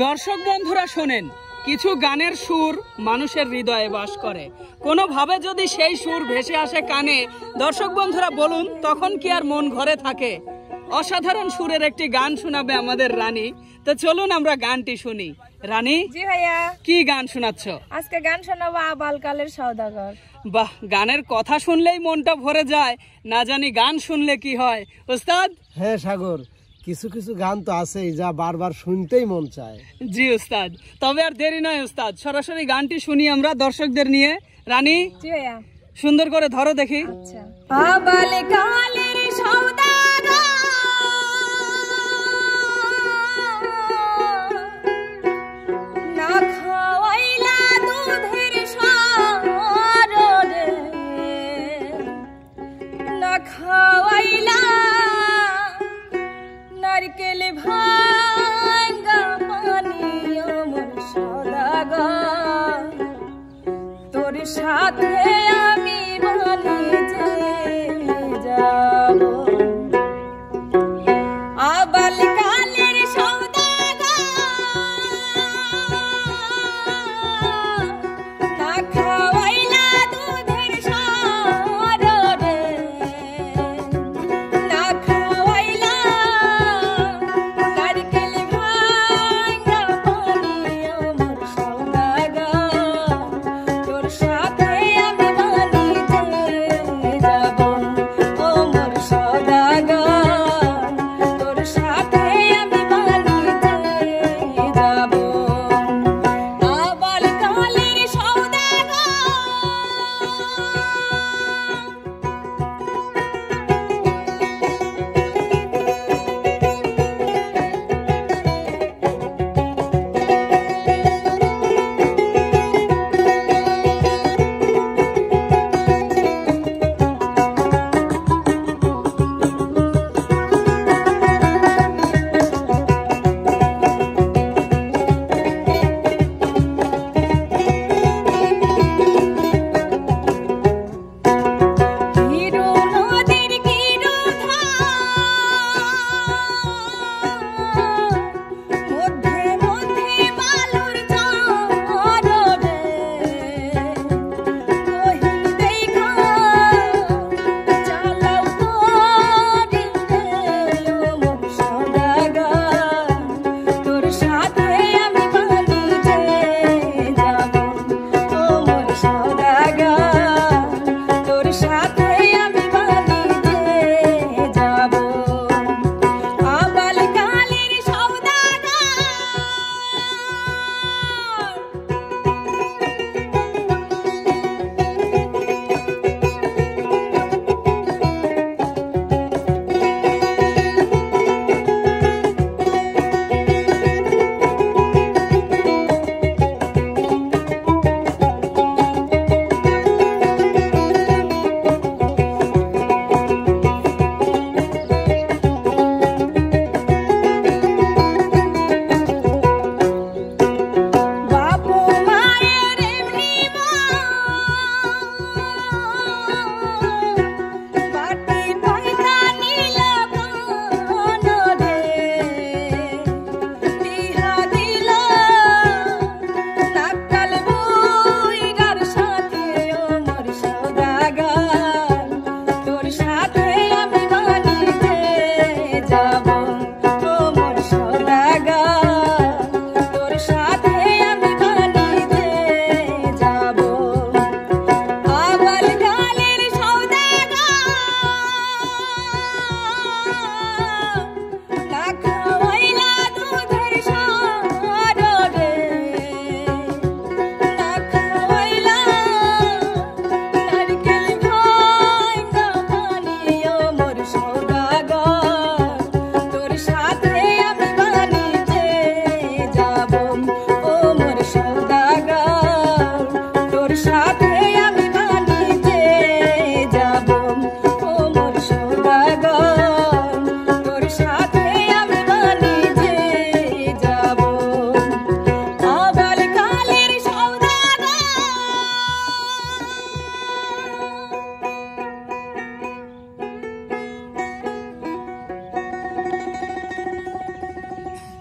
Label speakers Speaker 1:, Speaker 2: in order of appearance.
Speaker 1: দর্শক বন্ধুরা শোনেন, কিছু গানের সুর মানুষের হৃদয়ে বাস করে। কোনোভাবে যদি সেই সুর ভেসে আসে কানে, দর্শক বন্ধুরা বলুন তখন কি আর মন ঘরে থাকে? অসাধারণ সুরের একটি গান শোনাবে আমাদের রানী। তো চলুন আমরা গানটি শুনি। রানী,
Speaker 2: জি ভাইয়া,
Speaker 1: কি গান শোনাচ্ছ?
Speaker 2: আজকে গান শোনাবো আবালকালের সওদাগর।
Speaker 1: বাহ, গানের কথা শুনলেই মনটা ভরে যায়, না জানি গান শুনলে কি হয়। উস্তাদ?
Speaker 3: হ্যাঁ সাগর, কিছু কিছু গান তো আছেই যা বারবার শুনতেই মন চায়।
Speaker 1: জি উস্তাদ, তবে আর দেরি নয় উস্তাদ, সরাসরি গানটি শুনি আমরা দর্শকদের নিয়ে। রানী,
Speaker 2: জি ভাইয়া,
Speaker 1: সুন্দর করে ধরো দেখি।
Speaker 2: আচ্ছা। আবালকালের সওদাগর, না খাওয়াইলা দুধের সর রে, না খাওয়াইলা নারকেল ভাঙ্গা পানি আমার সওদাগর, তোর সাথে